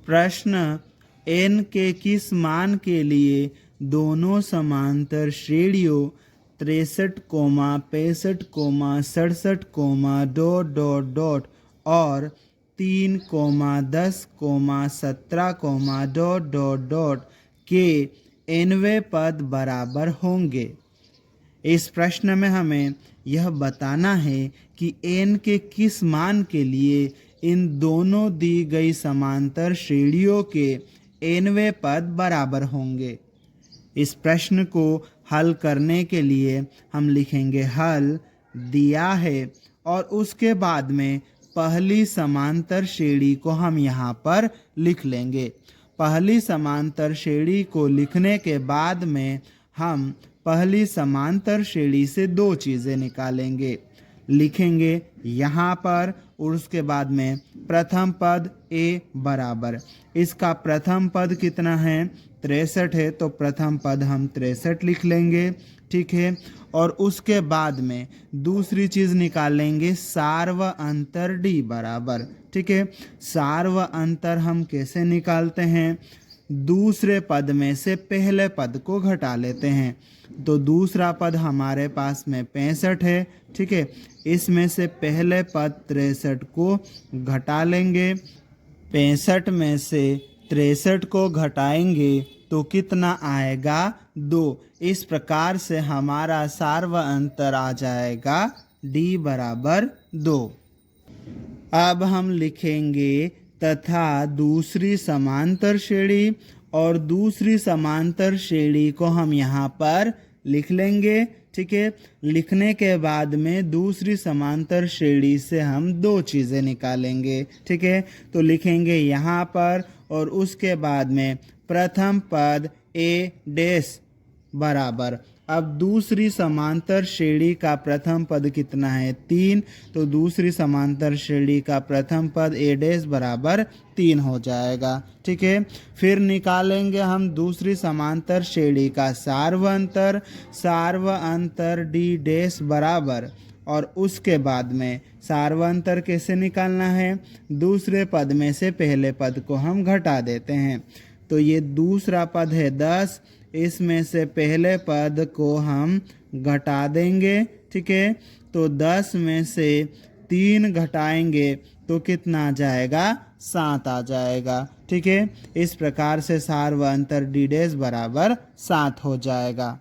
प्रश्न n के किस मान के लिए दोनों समांतर श्रेणियों 63, 65, 67, डॉट डॉट डॉट और 3, 10, 17, डॉट डॉट डॉट के nवें पद बराबर होंगे। इस प्रश्न में हमें यह बताना है कि n के किस मान के लिए इन दोनों दी गई समांतर श्रेणियों के nवें पद बराबर होंगे। इस प्रश्न को हल करने के लिए हम लिखेंगे हल दिया है और उसके बाद में पहली समांतर श्रेणी को हम यहाँ पर लिख लेंगे। पहली समांतर श्रेणी को लिखने के बाद में हम पहली समांतर श्रेणी से दो चीज़ें निकालेंगे, लिखेंगे यहाँ पर और उसके बाद में प्रथम पद a बराबर, इसका प्रथम पद कितना है 63 है तो प्रथम पद हम 63 लिख लेंगे, ठीक है। और उसके बाद में दूसरी चीज़ निकालेंगे सार्व अंतर d बराबर, ठीक है। सार्व अंतर हम कैसे निकालते हैं, दूसरे पद में से पहले पद को घटा लेते हैं। तो दूसरा पद हमारे पास में 65 है, ठीक है। इसमें से पहले पद 63 को घटा लेंगे। 65 में से 63 को घटाएंगे तो कितना आएगा 2। इस प्रकार से हमारा सार्व अंतर आ जाएगा d बराबर 2। अब हम लिखेंगे तथा दूसरी समांतर श्रेणी, और दूसरी समांतर श्रेणी को हम यहाँ पर लिख लेंगे, ठीक है। लिखने के बाद में दूसरी समांतर श्रेणी से हम दो चीज़ें निकालेंगे, ठीक है। तो लिखेंगे यहाँ पर और उसके बाद में प्रथम पद a डैश बराबर, अब दूसरी समांतर श्रेणी का प्रथम पद कितना है 3, तो दूसरी समांतर श्रेणी का प्रथम पद a डैश बराबर 3 हो जाएगा, ठीक है। फिर निकालेंगे हम दूसरी समांतर श्रेणी का सार्व अंतर d डैश बराबर, और उसके बाद में सार्व अंतर कैसे निकालना है, दूसरे पद में से पहले पद को हम घटा देते हैं। तो ये दूसरा पद है 10, इसमें से पहले पद को हम घटा देंगे, ठीक है। तो 10 में से 3 घटाएंगे तो कितना आ जाएगा 7 आ जाएगा, ठीक है। इस प्रकार से सार्व अंतर d डैश बराबर 7 हो जाएगा।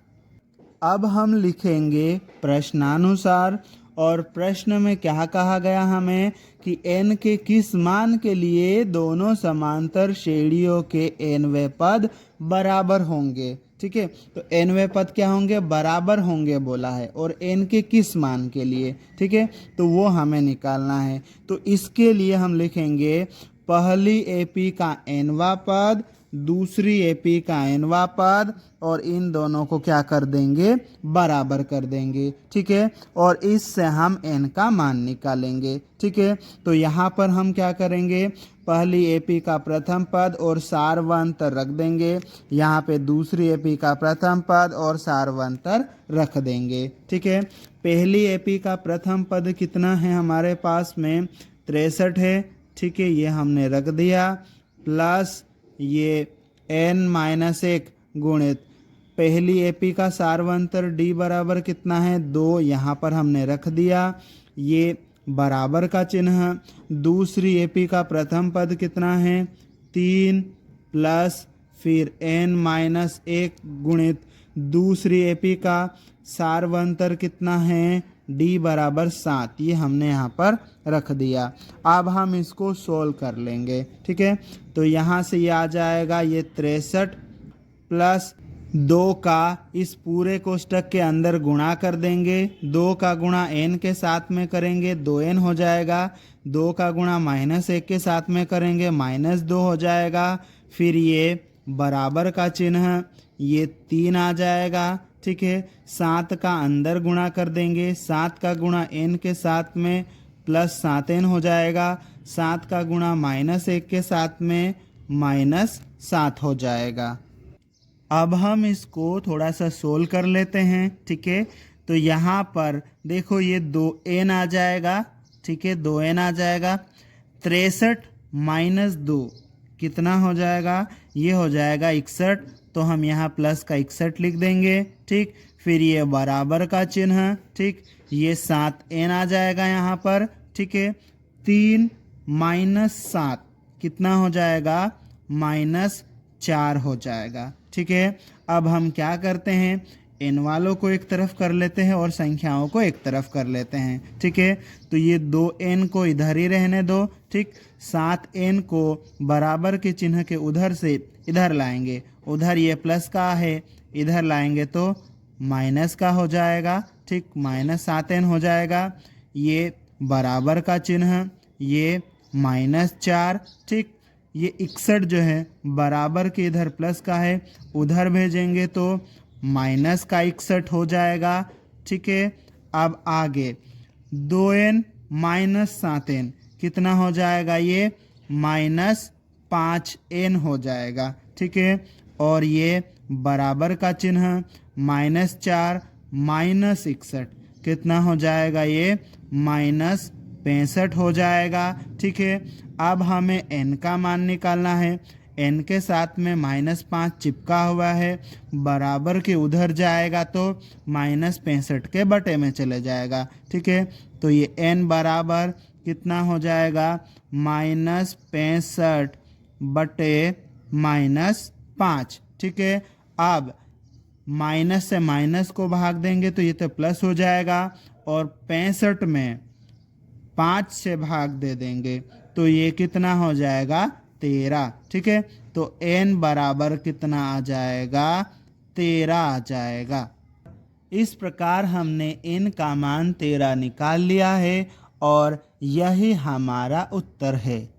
अब हम लिखेंगे प्रश्नानुसार, और प्रश्न में क्या कहा गया हमें कि n के किस मान के लिए दोनों समांतर श्रेणियों के nवें पद बराबर होंगे, ठीक है। तो nवें पद क्या होंगे, बराबर होंगे बोला है, और n के किस मान के लिए, ठीक है, तो वो हमें निकालना है। तो इसके लिए हम लिखेंगे पहली AP का nवां पद, दूसरी AP का nवां पद, और इन दोनों को क्या कर देंगे, बराबर कर देंगे, ठीक है। और इससे हम n का मान निकालेंगे, ठीक है। तो यहाँ पर हम क्या करेंगे, पहली AP का प्रथम पद और सार्व अंतर रख देंगे, यहाँ पे दूसरी AP का प्रथम पद और सार्व अंतर रख देंगे, ठीक है। पहली AP का प्रथम पद कितना है हमारे पास में 63 है, ठीक है, ये हमने रख दिया, प्लस ये n-1 गुणित पहली AP का सार्व अंतर d बराबर कितना है 2, यहाँ पर हमने रख दिया, ये बराबर का चिन्ह। दूसरी AP का प्रथम पद कितना है 3, प्लस फिर n-1 गुणित दूसरी AP का सार्व अंतर कितना है d बराबर 7, ये हमने यहाँ पर रख दिया। अब हम इसको सोल्व कर लेंगे, ठीक है। तो यहाँ से ये आ जाएगा ये 63 प्लस 2 का इस पूरे कोष्टक के अंदर गुणा कर देंगे, 2 का गुणा n के साथ में करेंगे 2n हो जाएगा, 2 का गुणा -1 के साथ में करेंगे -2 हो जाएगा, फिर ये बराबर का चिन्ह ये 3 आ जाएगा, ठीक है। 7 का अंदर गुणा कर देंगे, 7 का गुणा n के साथ में प्लस 7n हो जाएगा, 7 का गुणा -1 के साथ में -7 हो जाएगा। अब हम इसको थोड़ा सा सोल्व कर लेते हैं, ठीक है। तो यहाँ पर देखो ये 2n आ जाएगा, ठीक है, 2n आ जाएगा, 63 - 2 कितना हो जाएगा, ये हो जाएगा 61। तो हम यहाँ प्लस का 61 लिख देंगे। ठीक, फिर ये बराबर का चिन्ह, ठीक, ये 7n आ जाएगा यहाँ पर। ठीक है, 3 - 7 कितना हो जाएगा, -4 हो जाएगा। ठीक है, अब हम क्या करते हैं, n वालों को एक तरफ कर लेते हैं और संख्याओं को एक तरफ कर लेते हैं। ठीक है, तो ये 2n को इधर ही रहने दो। ठीक, 7n को बराबर के चिन्ह के उधर से इधर लाएंगे, उधर ये प्लस का है, इधर लाएंगे तो माइनस का हो जाएगा। ठीक, -7n हो जाएगा। ये बराबर का चिन्ह, ये -4। ठीक, ये 61 जो है बराबर के इधर प्लस का है, उधर भेजेंगे तो माइनस का 61 हो जाएगा। ठीक है, अब आगे 2n - 7n कितना हो जाएगा, ये -5n हो जाएगा। ठीक है, और ये बराबर का चिन्ह, -4 - 61 कितना हो जाएगा, ये -65 हो जाएगा। ठीक है, अब हमें n का मान निकालना है। n के साथ में -5 चिपका हुआ है, बराबर के उधर जाएगा तो -65 के बटे में चले जाएगा। ठीक है, तो ये n बराबर कितना हो जाएगा, -65 बटे -5। ठीक है, अब माइनस से माइनस को भाग देंगे तो ये तो प्लस हो जाएगा, और 65 में 5 से भाग दे देंगे तो ये कितना हो जाएगा, 13। ठीक है, तो n बराबर कितना आ जाएगा, 13 आ जाएगा। इस प्रकार हमने n का मान 13 निकाल लिया है और यही हमारा उत्तर है।